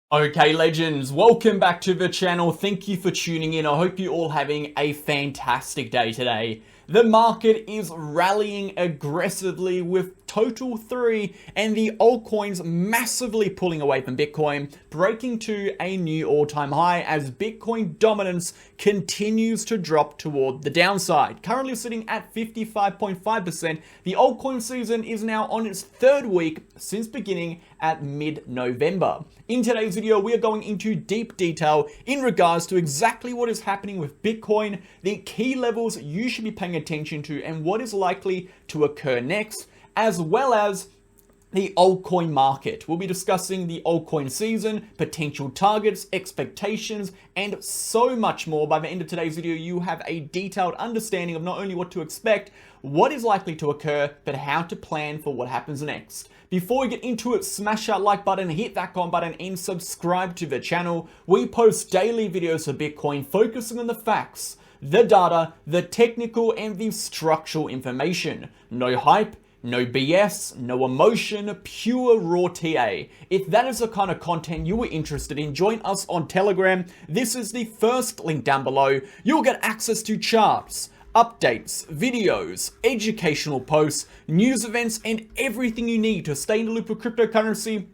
Okay, legends, welcome back to the channel. Thank you for tuning in. I hope you're all having a fantastic day today. The market is rallying aggressively with total 3 and the altcoins massively pulling away from Bitcoin, breaking to a new all-time high as Bitcoin dominance continues to drop toward the downside. Currently sitting at 55.5%, the altcoin season is now on its 3rd week since beginning at mid-November. In today's video, we are going into deep detail in regards to exactly what is happening with Bitcoin, the key levels you should be paying attention to, and what is likely to occur next, as well as the altcoin market. We'll be discussing the altcoin season, potential targets, expectations, and so much more. By the end of today's video, you have a detailed understanding of not only what to expect, what is likely to occur, but how to plan for what happens next. Before we get into it, smash that like button, hit that comment button, and subscribe to the channel. We post daily videos for Bitcoin focusing on the facts, the data, the technical, and the structural information. No hype, no BS, no emotion, pure raw TA. If that is the kind of content you are interested in, join us on Telegram. This is the first link down below. You'll get access to charts, updates, videos, educational posts, news events, and everything you need to stay in the loop of cryptocurrency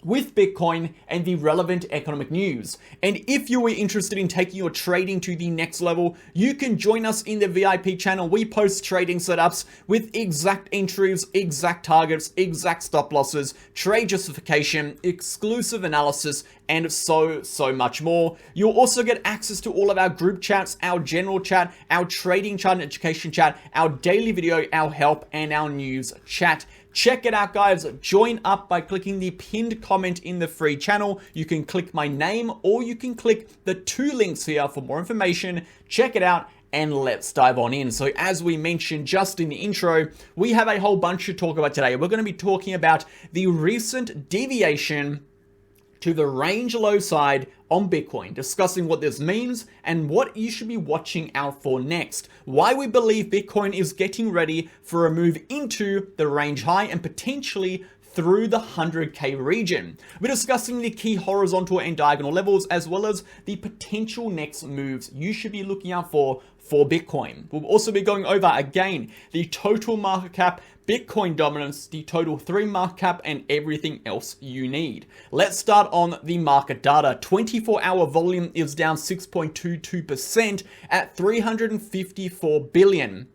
with Bitcoin and the relevant economic news. And if you are interested in taking your trading to the next level, you can join us in the VIP channel. We post trading setups with exact entries, exact targets, exact stop losses, trade justification, exclusive analysis, and so much more. You'll also get access to all of our group chats, our general chat, our trading chat and education chat, our daily video, our help, and our news chat. Check it out, guys. Join up by clicking the pinned comment in the free channel. You can click my name or you can click the 2 links here for more information. Check it out and let's dive on in. So as we mentioned just in the intro, we have a whole bunch to talk about today. We're going to be talking about the recent deviation to the range low side on Bitcoin, discussing what this means and what you should be watching out for next, why we believe Bitcoin is getting ready for a move into the range high and potentially through the 100k region. We're discussing the key horizontal and diagonal levels, as well as the potential next moves you should be looking out for Bitcoin. We'll also be going over again the total market cap, Bitcoin dominance, the total 3 market cap, and everything else you need. Let's start on the market data. 24-hour volume is down 6.22% at 354 billion.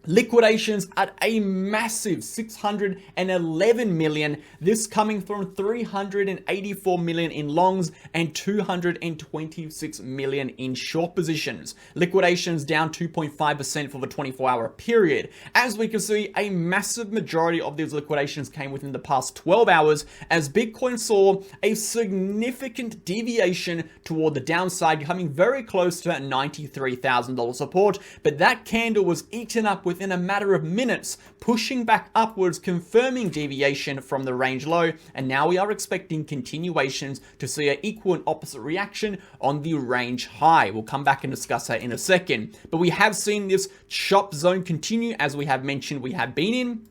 Liquidations at a massive 611 million, this coming from 384 million in longs and 226 million in short positions. Liquidations down 2.5% for the 24-hour period. As we can see, a massive majority of these liquidations came within the past 12 hours as Bitcoin saw a significant deviation toward the downside, coming very close to that $93,000 support, but that candle was eaten up within a matter of minutes, pushing back upwards, confirming deviation from the range low, and now we are expecting continuations to see an equal and opposite reaction on the range high. We'll come back and discuss that in a second, but we have seen this chop zone continue, as we have mentioned we have been in.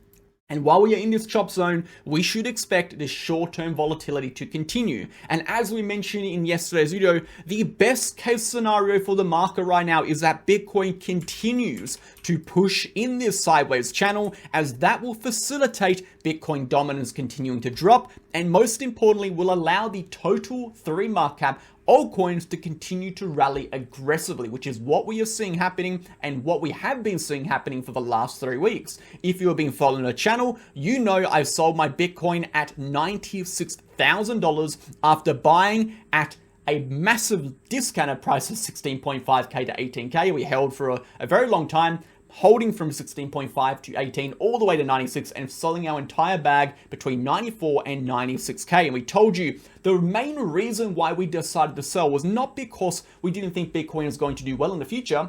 And while we are in this chop zone, we should expect this short-term volatility to continue. And as we mentioned in yesterday's video, the best case scenario for the market right now is that Bitcoin continues to push in this sideways channel, as that will facilitate Bitcoin dominance continuing to drop, and most importantly, will allow the total 3 market cap altcoins to continue to rally aggressively, which is what we are seeing happening and what we have been seeing happening for the last 3 weeks. If you have been following the channel, you know I've sold my Bitcoin at $96,000 after buying at a massive discounted price of 16.5k to 18k. We held for a very long time, holding from 16.5 to 18 all the way to 96 and selling our entire bag between 94 and 96k. And we told you the main reason why we decided to sell was not because we didn't think Bitcoin is going to do well in the future,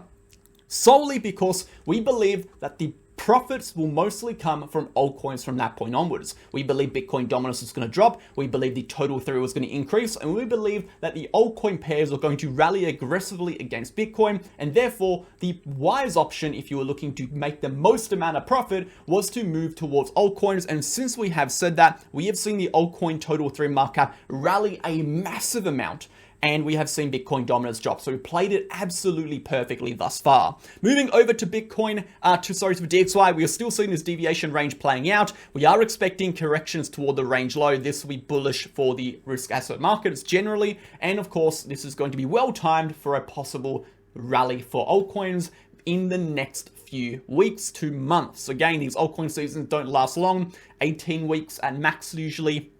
solely because we believe that the profits will mostly come from altcoins from that point onwards. We believe Bitcoin dominance is going to drop. We believe the total through is going to increase. And we believe that the altcoin pairs are going to rally aggressively against Bitcoin. And therefore, the wise option, if you were looking to make the most amount of profit, was to move towards altcoins. And since we have said that, we have seen the altcoin total through market cap rally a massive amount. And we have seen Bitcoin dominance drop. So we played it absolutely perfectly thus far. Moving over to Bitcoin, to DXY, we are still seeing this deviation range playing out. We are expecting corrections toward the range low. This will be bullish for the risk asset markets generally. And of course, this is going to be well timed for a possible rally for altcoins in the next few weeks to months. Again, these altcoin seasons don't last long, 18 weeks at max usually.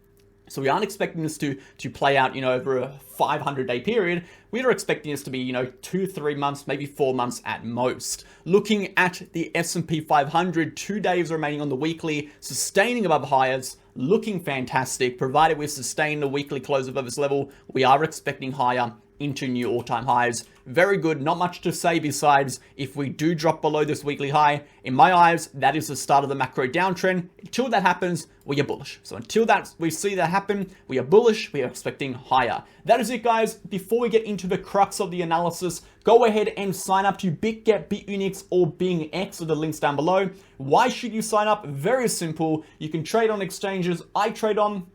So we aren't expecting this to play out, over a 500-day period. We are expecting this to be, 2-3 months, maybe 4 months at most. Looking at the S&P 500, 2 days remaining on the weekly, sustaining above highs, looking fantastic. Provided we sustain the weekly close above this level, we are expecting higher into new all-time highs. Very good. Not much to say besides if we do drop below this weekly high, in my eyes, that is the start of the macro downtrend. Until that happens, we are bullish. So until we see that happen, we are bullish. We are expecting higher. That is it, guys. Before we get into the crux of the analysis, go ahead and sign up to BitGet, BitUnix, or BingX with the links down below. Why should you sign up? Very simple. You can trade on exchanges. I trade on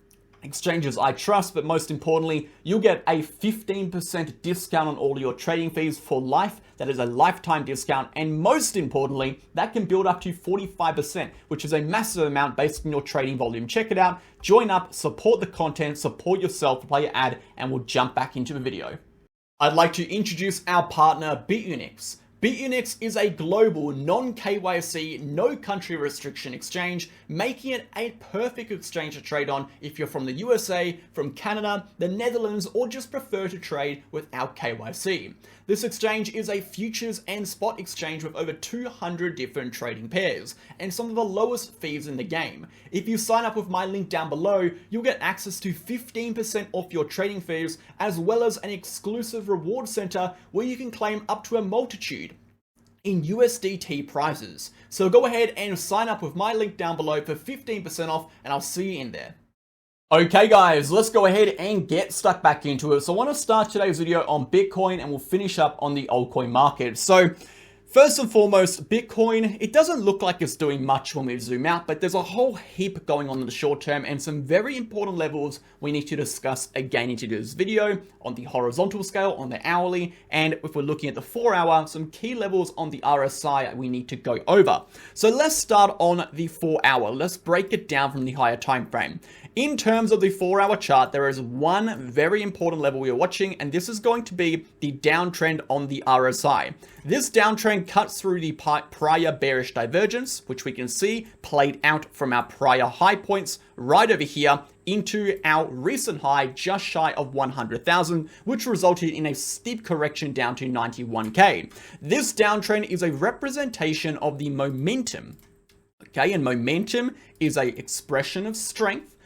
exchanges I trust, but most importantly, you'll get a 15% discount on all your trading fees for life. That is a lifetime discount. And most importantly, that can build up to 45%, which is a massive amount based on your trading volume. Check it out, join up, support the content, support yourself, play your ad, and we'll jump back into the video. I'd like to introduce our partner, BitUnix. BitUnix is a global, non-KYC, no country restriction exchange, making it a perfect exchange to trade on if you're from the USA, from Canada, the Netherlands, or just prefer to trade without KYC. This exchange is a futures and spot exchange with over 200 different trading pairs and some of the lowest fees in the game. If you sign up with my link down below, you'll get access to 15% off your trading fees, as well as an exclusive reward center where you can claim up to a multitude in USDT prizes. So go ahead and sign up with my link down below for 15% off, and I'll see you in there. Okay guys, let's go ahead and get stuck back into it. So I want to start today's video on Bitcoin and we'll finish up on the altcoin market. So first and foremost, Bitcoin, it doesn't look like it's doing much when we zoom out, but there's a whole heap going on in the short term and some very important levels we need to discuss again in today's video on the horizontal scale, on the hourly, and if we're looking at the 4 hour, some key levels on the RSI we need to go over. So let's start on the 4 hour. Let's break it down from the higher time frame. In terms of the 4 hour chart, there is one very important level we are watching, and this is going to be the downtrend on the RSI. This downtrend cuts through the prior bearish divergence, which we can see played out from our prior high points right over here into our recent high just shy of 100,000, which resulted in a steep correction down to 91K. This downtrend is a representation of the momentum, okay? And momentum is an expression of strength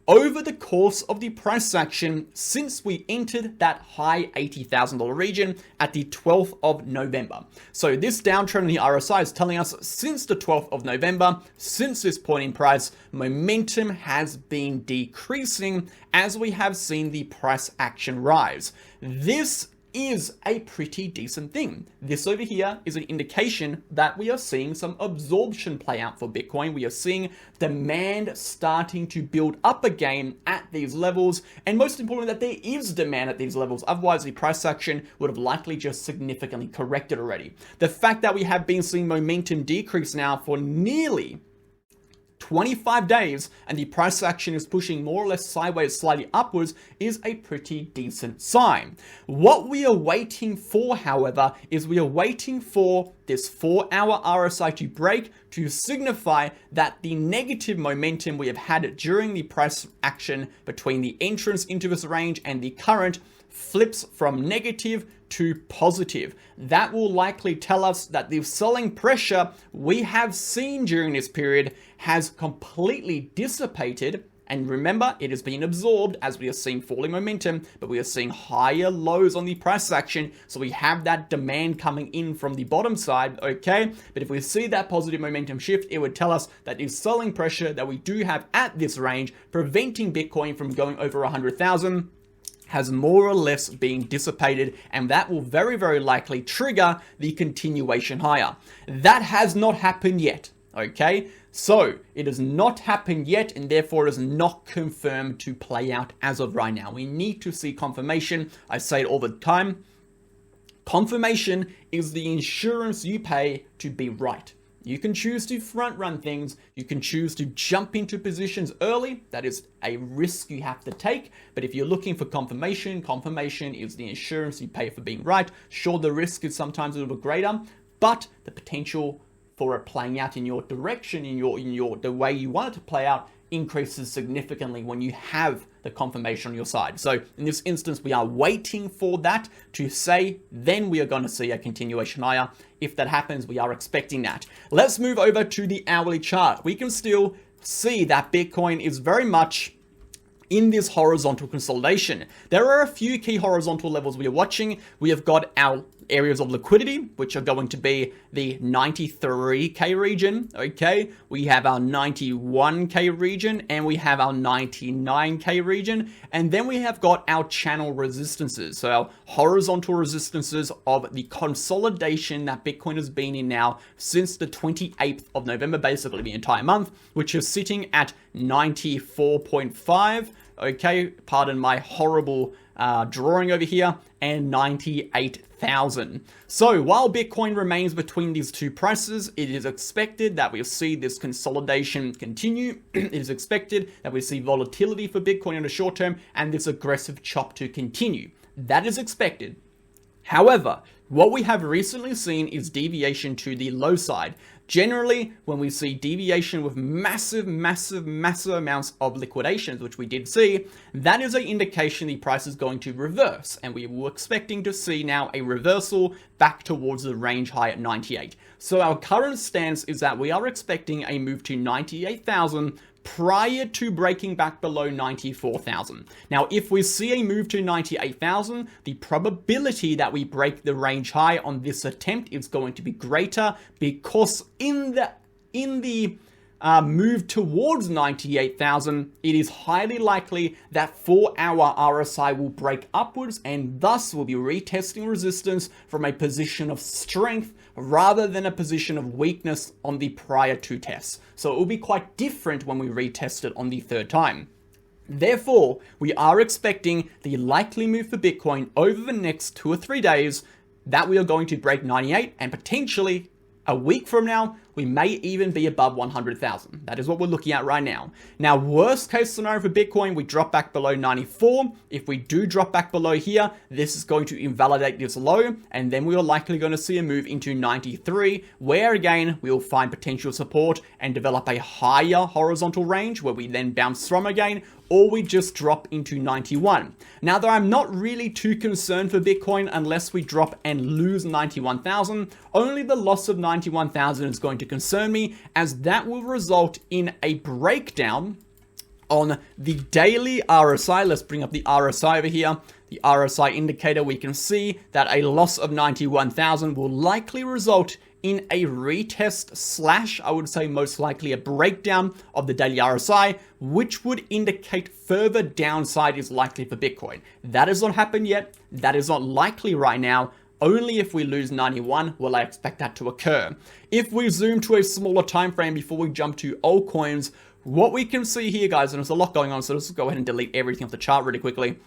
over the course of the price action since we entered that high $80,000 region at the 12th of November. So this downtrend in the RSI is telling us since the 12th of November, since this point in price, momentum has been decreasing as we have seen the price action rise. This is a pretty decent thing. This over here is an indication that we are seeing some absorption play out for Bitcoin. We are seeing demand starting to build up again at these levels, and most importantly that there is demand at these levels. Otherwise the price action would have likely just significantly corrected already. The fact that we have been seeing momentum decrease now for nearly 25 days and the price action is pushing more or less sideways, slightly upwards, is a pretty decent sign. What we are waiting for, however, is we are waiting for this 4 hour RSI to break to signify that the negative momentum we have had during the price action between the entrance into this range and the current flips from negative to positive. That will likely tell us that the selling pressure we have seen during this period has completely dissipated And remember, it is being absorbed as we are seeing falling momentum, but we are seeing higher lows on the price action. So we have that demand coming in from the bottom side, okay? But if we see that positive momentum shift, it would tell us that is selling pressure that we do have at this range, preventing Bitcoin from going over 100,000. Has more or less been dissipated, and that will very, very likely trigger the continuation higher. That has not happened yet, okay? So it has not happened yet, and therefore it is not confirmed to play out as of right now. We need to see confirmation. I say it all the time. Confirmation is the insurance you pay to be right. You can choose to front run things. You can choose to jump into positions early. That is a risk you have to take. But if you're looking for confirmation, confirmation is the insurance you pay for being right. Sure, the risk is sometimes a little bit greater, but the potential for it playing out in your direction, the way you want it to play out, increases significantly when you have the confirmation on your side. So in this instance, we are waiting for that to say, then we are going to see a continuation higher. If that happens, we are expecting that. Let's move over to the hourly chart. We can still see that Bitcoin is very much in this horizontal consolidation. There are a few key horizontal levels we are watching. We have got our areas of liquidity, which are going to be the 93K region, okay? We have our 91K region, and we have our 99K region, and then we have got our channel resistances, so our horizontal resistances of the consolidation that Bitcoin has been in now since the 28th of November, basically the entire month, which is sitting at 94.5, okay? Pardon my horrible drawing over here, and 98,000. So while Bitcoin remains between these two prices, it is expected that we'll see this consolidation continue. It is expected that we see volatility for Bitcoin in the short term and this aggressive chop to continue. That is expected. However, what we have recently seen is deviation to the low side. Generally, when we see deviation with massive amounts of liquidations, which we did see, that is an indication the price is going to reverse. And we were expecting to see now a reversal back towards the range high at 98. So our current stance is that we are expecting a move to 98,000 prior to breaking back below 94,000. Now, if we see a move to 98,000, the probability that we break the range high on this attempt is going to be greater, because in the move towards 98,000, it is highly likely that 4-hour RSI will break upwards and thus will be retesting resistance from a position of strength rather than a position of weakness on the prior two tests. So it will be quite different when we retest it on the third time. Therefore, we are expecting the likely move for Bitcoin over the next 2 or 3 days that we are going to break 98, and potentially a week from now, we may even be above 100,000. That is what we're looking at right now. Now, worst case scenario for Bitcoin, we drop back below 94. If we do drop back below here, this is going to invalidate this low, and then we are likely going to see a move into 93, where again, we will find potential support and develop a higher horizontal range where we then bounce from again, or we just drop into 91. Now, though I'm not really too concerned for Bitcoin unless we drop and lose 91,000, only the loss of 91,000 is going to concern me, as that will result in a breakdown on the daily RSI. Let's bring up the RSI over here. The RSI indicator, we can see that a loss of 91,000 will likely result in a retest slash, I would say most likely a breakdown of the daily RSI, which would indicate further downside is likely for Bitcoin. That has not happened yet. That is not likely right now. Only if we lose 91 will I expect that to occur. If we zoom to a smaller time frame before we jump to altcoins, what we can see here, guys, and there's a lot going on, so let's go ahead and delete everything off the chart really quickly.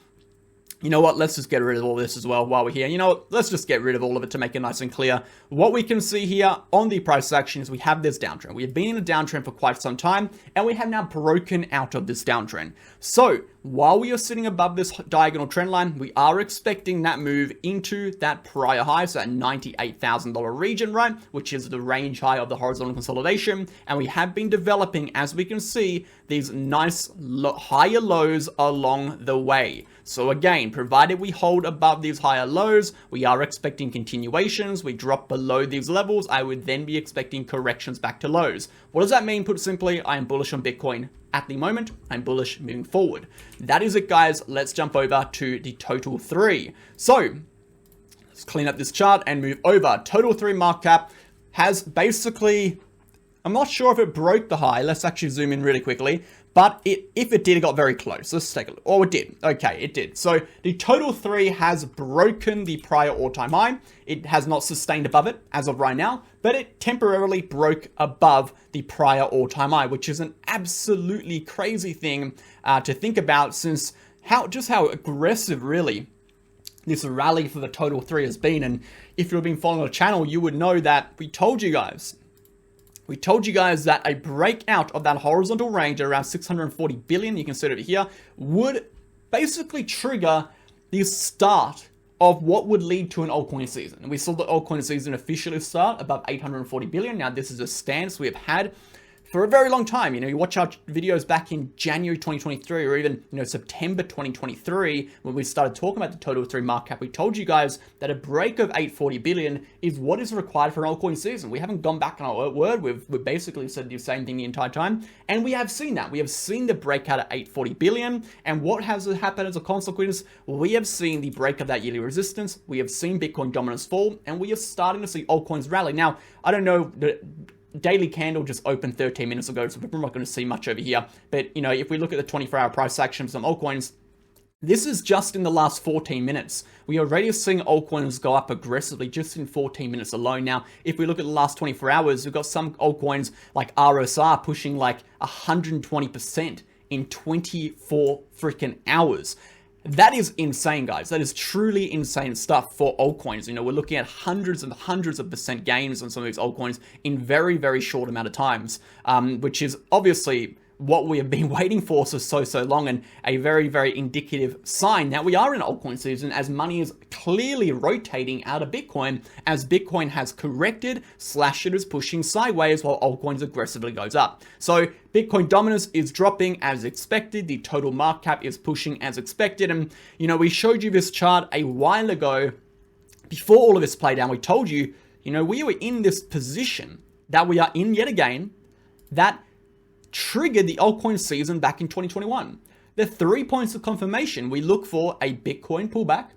You know what, let's just get rid of all this as well while we're here. You know what, let's just get rid of all of it to make it nice and clear. What we can see here on the price action is we have this downtrend. We have been in a downtrend for quite some time, and we have now broken out of this downtrend. So while we are sitting above this diagonal trend line, we are expecting that move into that prior high, so that $98,000 region, right, which is the range high of the horizontal consolidation. And we have been developing, as we can see, these nice higher lows along the way. So again, provided we hold above these higher lows, we are expecting continuations. We drop below these levels, I would then be expecting corrections back to lows. What does that mean? Put simply, I am bullish on Bitcoin at the moment. I'm bullish moving forward. That is it, guys. Let's jump over to the total 3. So let's clean up this chart and move over. Total 3 market cap has basically, I'm not sure if it broke the high. Let's actually zoom in really quickly. But if it did, it got very close. Let's take a look. Oh, it did. Okay, it did. So the total 3 has broken the prior all-time high. It has not sustained above it as of right now, but it temporarily broke above the prior all-time high, which is an absolutely crazy thing to think about, since how aggressive really this rally for the total 3 has been. And if you've been following the channel, you would know that we told you guys that a breakout of that horizontal range at around 640 billion, you can see it over here, would basically trigger the start of what would lead to an altcoin season. And we saw the altcoin season officially start above 840 billion. Now, this is a stance we have had for a very long time. You watch our videos back in January 2023 or even, September 2023, when we started talking about the total 3 market cap, we told you guys that a break of 840 billion is what is required for an altcoin season. We haven't gone back on our word. We've basically said the same thing the entire time. And we have seen that. We have seen the breakout at 840 billion. And what has happened as a consequence? We have seen the break of that yearly resistance. We have seen Bitcoin dominance fall, and we are starting to see altcoins rally. Now, I don't know, daily candle just opened 13 minutes ago, so we're not going to see much over here. But, if we look at the 24-hour price action of some altcoins, this is just in the last 14 minutes. We are already seeing altcoins go up aggressively just in 14 minutes alone. Now, if we look at the last 24 hours, we've got some altcoins like RSR pushing like 120% in 24 freaking hours. That is insane, guys. That is truly insane stuff for altcoins. We're looking at hundreds and hundreds of percent gains on some of these altcoins in very, very short amount of times, which is obviously what we have been waiting for so long, and a very, very indicative sign that we are in altcoin season, as money is clearly rotating out of Bitcoin, as Bitcoin has corrected / it is pushing sideways while altcoins aggressively goes up. So Bitcoin dominance is dropping as expected. The total market cap is pushing as expected. And, we showed you this chart a while ago before all of this played out. We told you, we were in this position that we are in yet again, that triggered the altcoin season back in 2021. The 3 points of confirmation: we look for a Bitcoin pullback,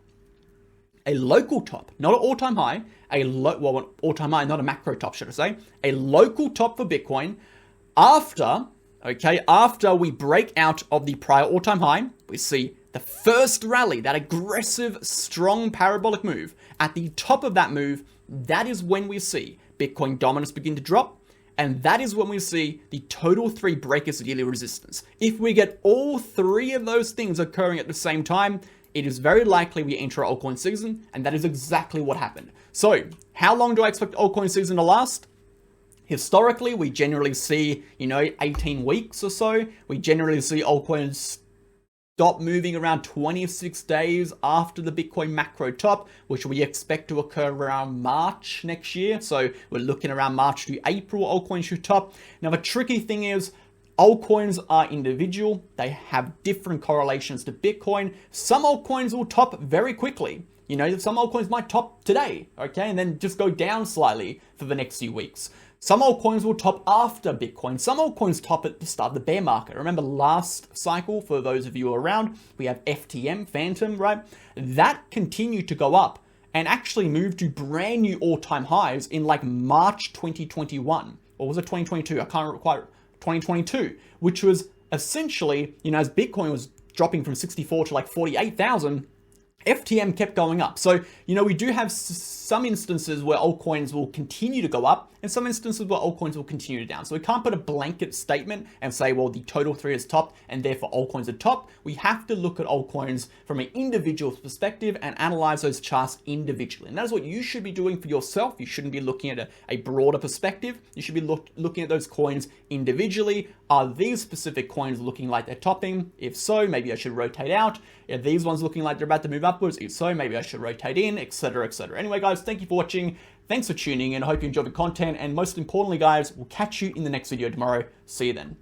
a local top, not an all-time high, an all-time high, not a macro top, should I say, a local top for Bitcoin. After we break out of the prior all-time high, we see the first rally, that aggressive, strong parabolic move. At the top of that move, that is when we see Bitcoin dominance begin to drop. And that is when we see the total 3 break its yearly resistance. If we get all 3 of those things occurring at the same time, it is very likely we enter altcoin season, and that is exactly what happened. So, how long do I expect altcoin season to last? Historically, we generally see, 18 weeks or so. We generally see altcoins stop moving around 26 days after the Bitcoin macro top, which we expect to occur around March next year. So we're looking around March to April, altcoins should top. Now, the tricky thing is, altcoins are individual. They have different correlations to Bitcoin. Some altcoins will top very quickly. Some altcoins might top today, and then just go down slightly for the next few weeks. Some altcoins will top after Bitcoin. Some altcoins top at the start of the bear market. Remember last cycle, for those of you around, we have FTM, Phantom, right? That continued to go up and actually moved to brand new all-time highs in like March 2021. Or was it 2022? I can't quite, 2022, which was essentially, as Bitcoin was dropping from 64 to like 48,000, FTM kept going up. So, we do have some instances where altcoins will continue to go up and some instances where altcoins will continue to down. So we can't put a blanket statement and say, well, the total 3 is top and therefore altcoins are top. We have to look at altcoins from an individual perspective and analyze those charts individually. And that is what you should be doing for yourself. You shouldn't be looking at a broader perspective. You should be looking at those coins individually. Are these specific coins looking like they're topping? If so, maybe I should rotate out. Are these ones looking like they're about to move upwards? If so, maybe I should rotate in, etc., etc. Anyway, guys, thank you for watching. Thanks for tuning in. I hope you enjoyed the content. And most importantly, guys, we'll catch you in the next video tomorrow. See you then.